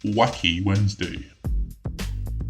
Wacky Wednesday.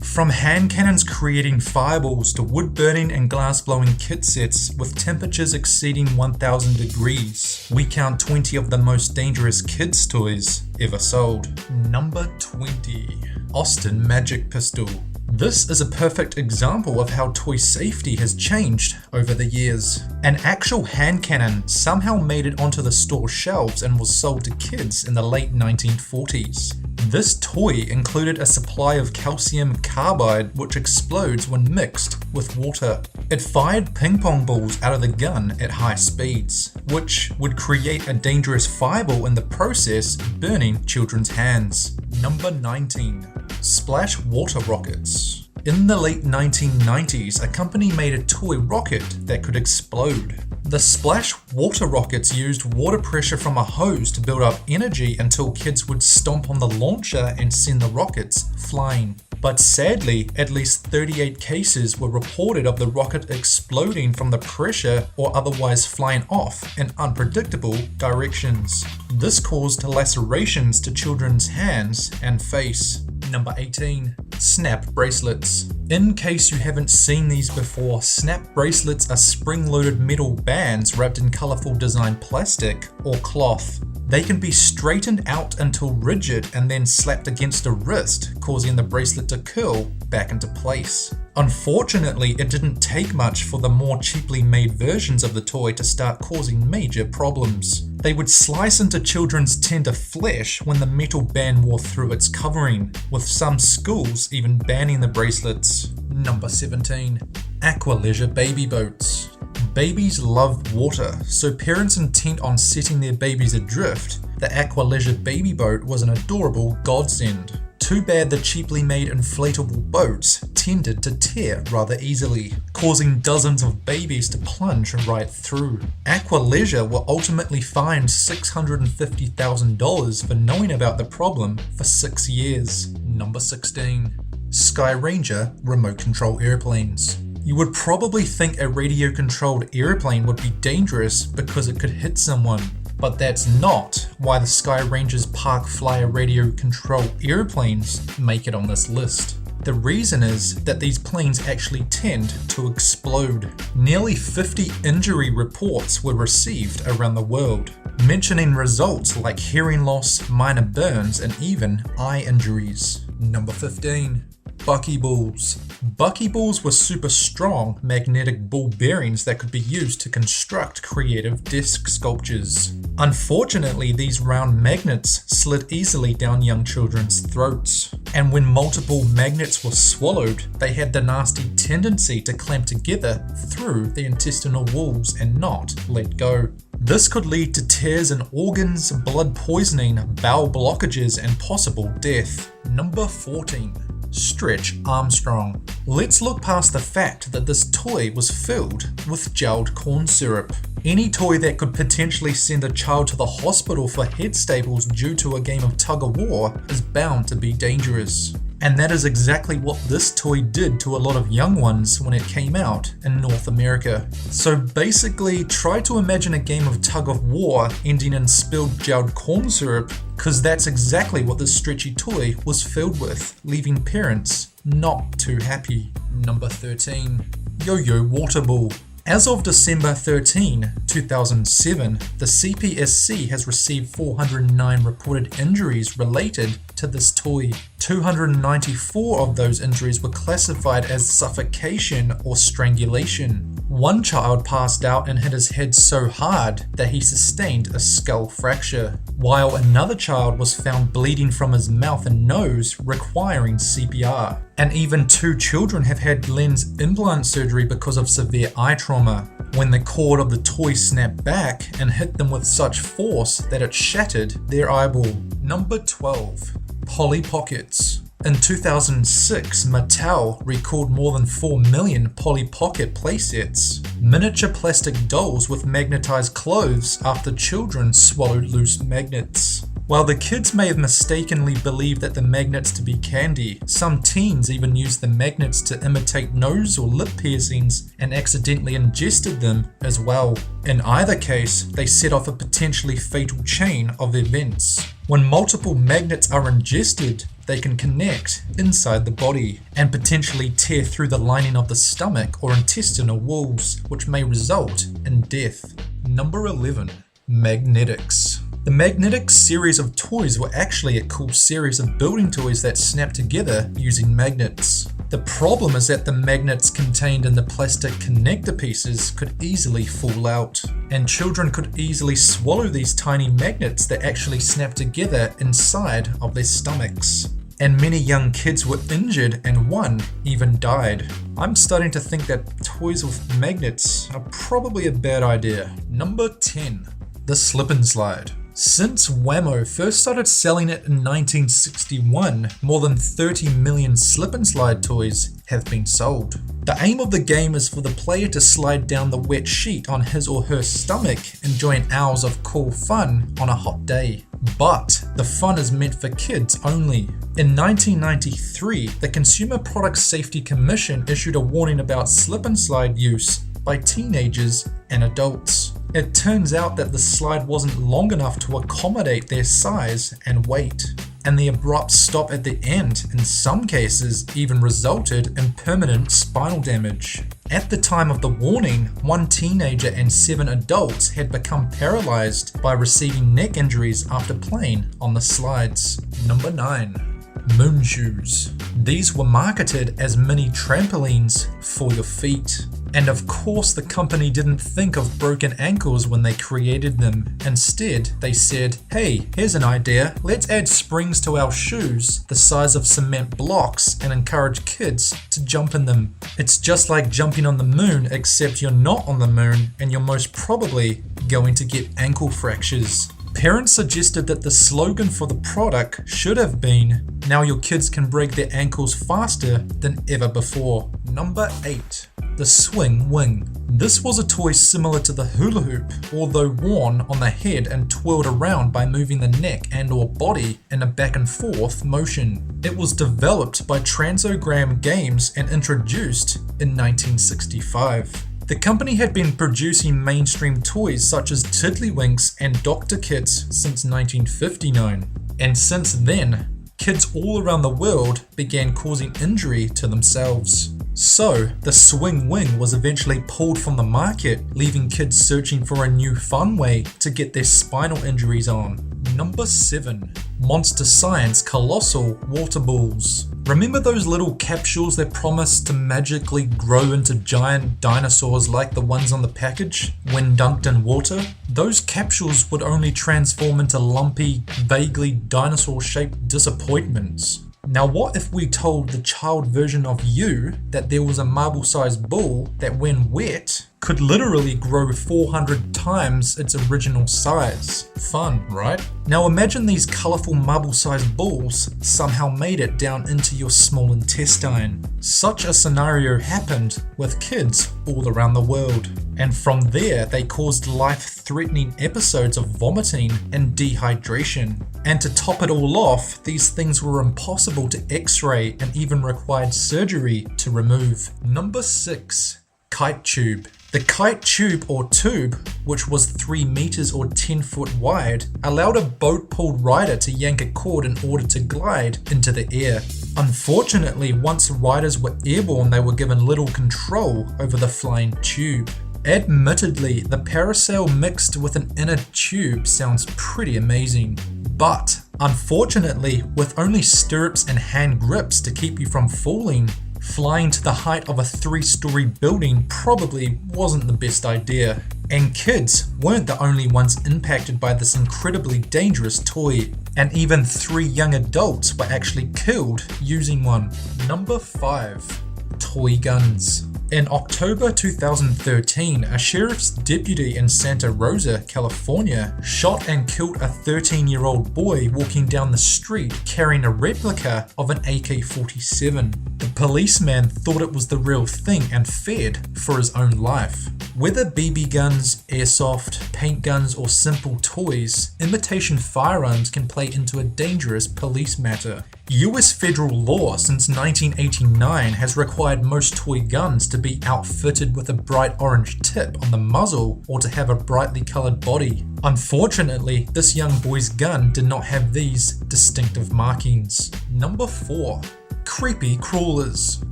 From hand cannons creating fireballs to wood burning and glass blowing kit sets with temperatures exceeding 1000 degrees, we count 20 of the most dangerous kids' toys ever sold. Number 20. Austin Magic Pistol. This is a perfect example of how toy safety has changed over the years. An actual hand cannon somehow made it onto the store shelves and was sold to kids in the late 1940s. This toy included a supply of calcium carbide which explodes when mixed with water. It fired ping pong balls out of the gun at high speeds, which would create a dangerous fireball in the process, burning children's hands. Number 19. Splash water rockets. In the late 1990s, a company made a toy rocket that could explode. The splash water rockets used water pressure from a hose to build up energy until kids would stomp on the launcher and send the rockets flying. But sadly, at least 38 cases were reported of the rocket exploding from the pressure or otherwise flying off in unpredictable directions. This caused lacerations to children's hands and face. Number 18. Snap bracelets. In case you haven't seen these before, snap bracelets are spring-loaded metal bands wrapped in colorful designed plastic or cloth. They can be straightened out until rigid and then slapped against a wrist, causing the bracelet to curl back into place. Unfortunately, it didn't take much for the more cheaply made versions of the toy to start causing major problems. They would slice into children's tender flesh when the metal band wore through its covering, with some schools even banning the bracelets. Number 17. Aqualeisure baby boats. Babies love water, so parents intent on setting their babies adrift, the Aqualeisure baby boat was an adorable godsend. Too bad the cheaply made inflatable boats tended to tear rather easily, causing dozens of babies to plunge right through. Aqualeisure were ultimately fined $650,000 for knowing about the problem for 6 years. Number 16. Sky Ranger remote control airplanes. You would probably think a radio-controlled airplane would be dangerous because it could hit someone, but that's not why the Sky Ranger's Park Flyer radio-controlled airplanes make it on this list. The reason is that these planes actually tend to explode. Nearly 50 injury reports were received around the world, mentioning results like hearing loss, minor burns, and even eye injuries. Number 15. Buckyballs. Buckyballs were super strong magnetic ball bearings that could be used to construct creative disc sculptures. Unfortunately, these round magnets slid easily down young children's throats, and when multiple magnets were swallowed, they had the nasty tendency to clamp together through the intestinal walls and not let go. This could lead to tears in organs, blood poisoning, bowel blockages, and possible death. Number 14. Stretch Armstrong. Let's look past the fact that this toy was filled with gelled corn syrup. Any toy that could potentially send a child to the hospital for head staples due to a game of tug-of-war is bound to be dangerous. And that is exactly what this toy did to a lot of young ones when it came out in North America. So basically, try to imagine a game of tug-of-war ending in spilled gelled corn syrup, because that's exactly what this stretchy toy was filled with, leaving parents not too happy. Number 13. Yo-Yo Water Ball. As of December 13, 2007, the CPSC has received 409 reported injuries related to this toy. 294 of those injuries were classified as suffocation or strangulation. One child passed out and hit his head so hard that he sustained a skull fracture, while another child was found bleeding from his mouth and nose, requiring CPR. And even 2 children have had lens implant surgery because of severe eye trauma, when the cord of the toy snapped back and hit them with such force that it shattered their eyeball. Number 12. Polly Pockets. In 2006, Mattel recalled more than 4 million Polly Pocket playsets, miniature plastic dolls with magnetized clothes after children swallowed loose magnets. While the kids may have mistakenly believed that the magnets to be candy, some teens even used the magnets to imitate nose or lip piercings and accidentally ingested them as well. In either case, they set off a potentially fatal chain of events. When multiple magnets are ingested, they can connect inside the body and potentially tear through the lining of the stomach or intestinal walls, which may result in death. Number 11. Magnetics. The Magnetics series of toys were actually a cool series of building toys that snap together using magnets. The problem is that the magnets contained in the plastic connector pieces could easily fall out, and children could easily swallow these tiny magnets that actually snap together inside of their stomachs. And many young kids were injured and one even died. I'm starting to think that toys with magnets are probably a bad idea. Number 10. The slip and slide. Since Whammo first started selling it in 1961, more than 30 million slip and slide toys have been sold. The aim of the game is for the player to slide down the wet sheet on his or her stomach, enjoying hours of cool fun on a hot day. But the fun is meant for kids only. In 1993, the Consumer Product Safety Commission issued a warning about slip and slide use by teenagers and adults. It turns out that the slide wasn't long enough to accommodate their size and weight, and the abrupt stop at the end in some cases even resulted in permanent spinal damage. At the time of the warning, one teenager and 7 adults had become paralyzed by receiving neck injuries after playing on the slides. Number 9. Moon shoes. These were marketed as mini trampolines for your feet. And of course the company didn't think of broken ankles when they created them. Instead, they said, hey, here's an idea, let's add springs to our shoes the size of cement blocks and encourage kids to jump in them. It's just like jumping on the moon, except you're not on the moon and you're most probably going to get ankle fractures. Parents suggested that the slogan for the product should have been, now your kids can break their ankles faster than ever before. Number 8. The swing wing. This was a toy similar to the hula hoop, although worn on the head and twirled around by moving the neck and or body in a back and forth motion. It was developed by Transogram Games and introduced in 1965. The company had been producing mainstream toys such as Tiddlywinks and Dr. Kits since 1959, and since then, kids all around the world began causing injury to themselves. So, the swing wing was eventually pulled from the market, leaving kids searching for a new fun way to get their spinal injuries on. Number 7. Monster Science Colossal Water Balls. Remember those little capsules that promised to magically grow into giant dinosaurs like the ones on the package when dunked in water? Those capsules would only transform into lumpy, vaguely dinosaur-shaped disappointments. Now what if we told the child version of you that there was a marble-sized ball that when wet could literally grow 400 times its original size? Fun, right? Now imagine these colourful marble-sized balls somehow made it down into your small intestine. Such a scenario happened with kids all around the world. And from there, they caused life-threatening episodes of vomiting and dehydration. And to top it all off, these things were impossible to x-ray and even required surgery to remove. Number 6. Kite tube. The kite tube or tube, which was 3 meters or 10 foot wide, allowed a boat-pulled rider to yank a cord in order to glide into the air. Unfortunately, once riders were airborne, they were given little control over the flying tube. Admittedly, the parasail mixed with an inner tube sounds pretty amazing, but unfortunately, with only stirrups and hand grips to keep you from falling, flying to the height of a 3-story building probably wasn't the best idea. And kids weren't the only ones impacted by this incredibly dangerous toy, and even 3 young adults were actually killed using one. Number 5. Toy guns. In October 2013, a sheriff's deputy in Santa Rosa, California, shot and killed a 13-year-old boy walking down the street carrying a replica of an AK-47. The policeman thought it was the real thing and feared for his own life. Whether BB guns, airsoft, paint guns, or simple toys, imitation firearms can play into a dangerous police matter. US federal law since 1989 has required most toy guns to be outfitted with a bright orange tip on the muzzle or to have a brightly colored body. Unfortunately, this young boy's gun did not have these distinctive markings. Number 4. Creepy crawlers.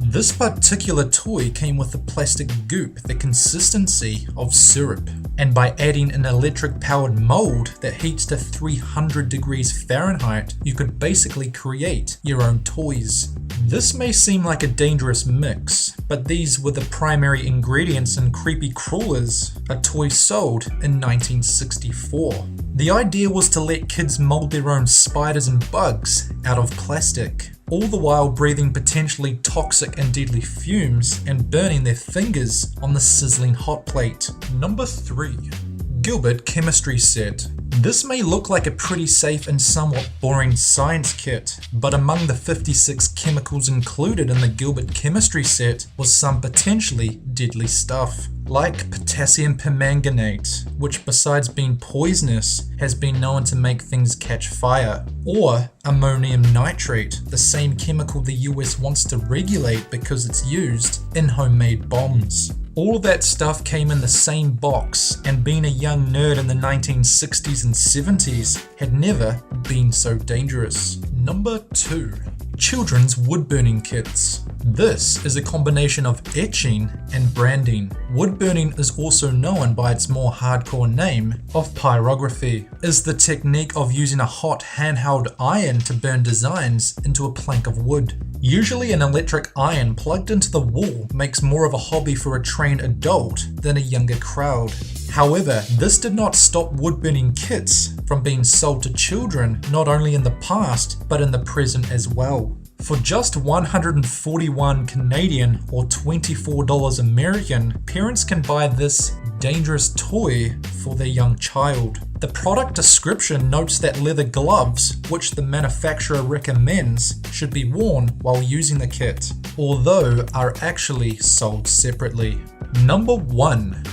This particular toy came with a plastic goop the consistency of syrup, and by adding an electric powered mold that heats to 300 degrees Fahrenheit, you could basically create your own toys. This may seem like a dangerous mix, but these were the primary ingredients in Creepy Crawlers, a toy sold in 1964. The idea was to let kids mold their own spiders and bugs out of plastic, all the while breathing potentially toxic and deadly fumes and burning their fingers on the sizzling hot plate. Number 3. Gilbert Chemistry Set. This may look like a pretty safe and somewhat boring science kit, but among the 56 chemicals included in the Gilbert Chemistry Set was some potentially deadly stuff, like potassium permanganate, which besides being poisonous, has been known to make things catch fire, or ammonium nitrate, the same chemical the US wants to regulate because it's used in homemade bombs. All that stuff came in the same box, and being a young nerd in the 1960s and 70s had never been so dangerous. Number 2. Children's wood burning kits. This is a combination of etching and branding. Wood burning is also known by its more hardcore name of pyrography, is the technique of using a hot handheld iron to burn designs into a plank of wood. Usually an electric iron plugged into the wall makes more of a hobby for a trained adult than a younger crowd. However, this did not stop wood burning kits from being sold to children not only in the past but in the present as well. For just 141 Canadian or $24 American, parents can buy this dangerous toy for their young child. The product description notes that leather gloves, which the manufacturer recommends, should be worn while using the kit, although are actually sold separately. Number 1.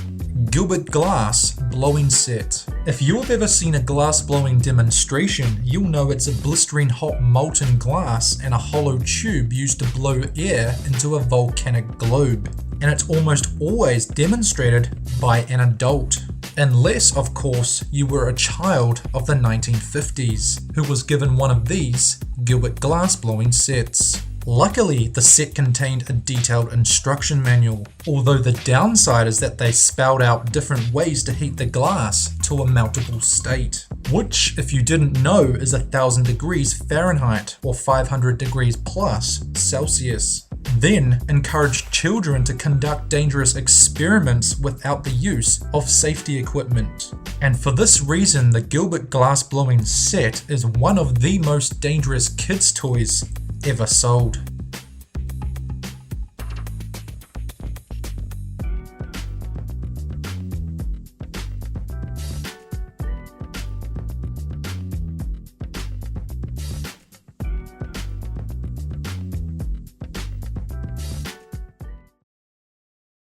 Gilbert Glass Blowing Set. If you have ever seen a glass blowing demonstration, you'll know it's a blistering hot molten glass and a hollow tube used to blow air into a volcanic globe, and it's almost always demonstrated by an adult. Unless, of course, you were a child of the 1950s who was given one of these Gilbert glass blowing sets. Luckily, the set contained a detailed instruction manual, although the downside is that they spelled out different ways to heat the glass to a meltable state, which, if you didn't know, is 1000 degrees Fahrenheit or 500 degrees plus Celsius. Then encouraged children to conduct dangerous experiments without the use of safety equipment. And for this reason, the Gilbert glass blowing set is one of the most dangerous kids' toys ever sold.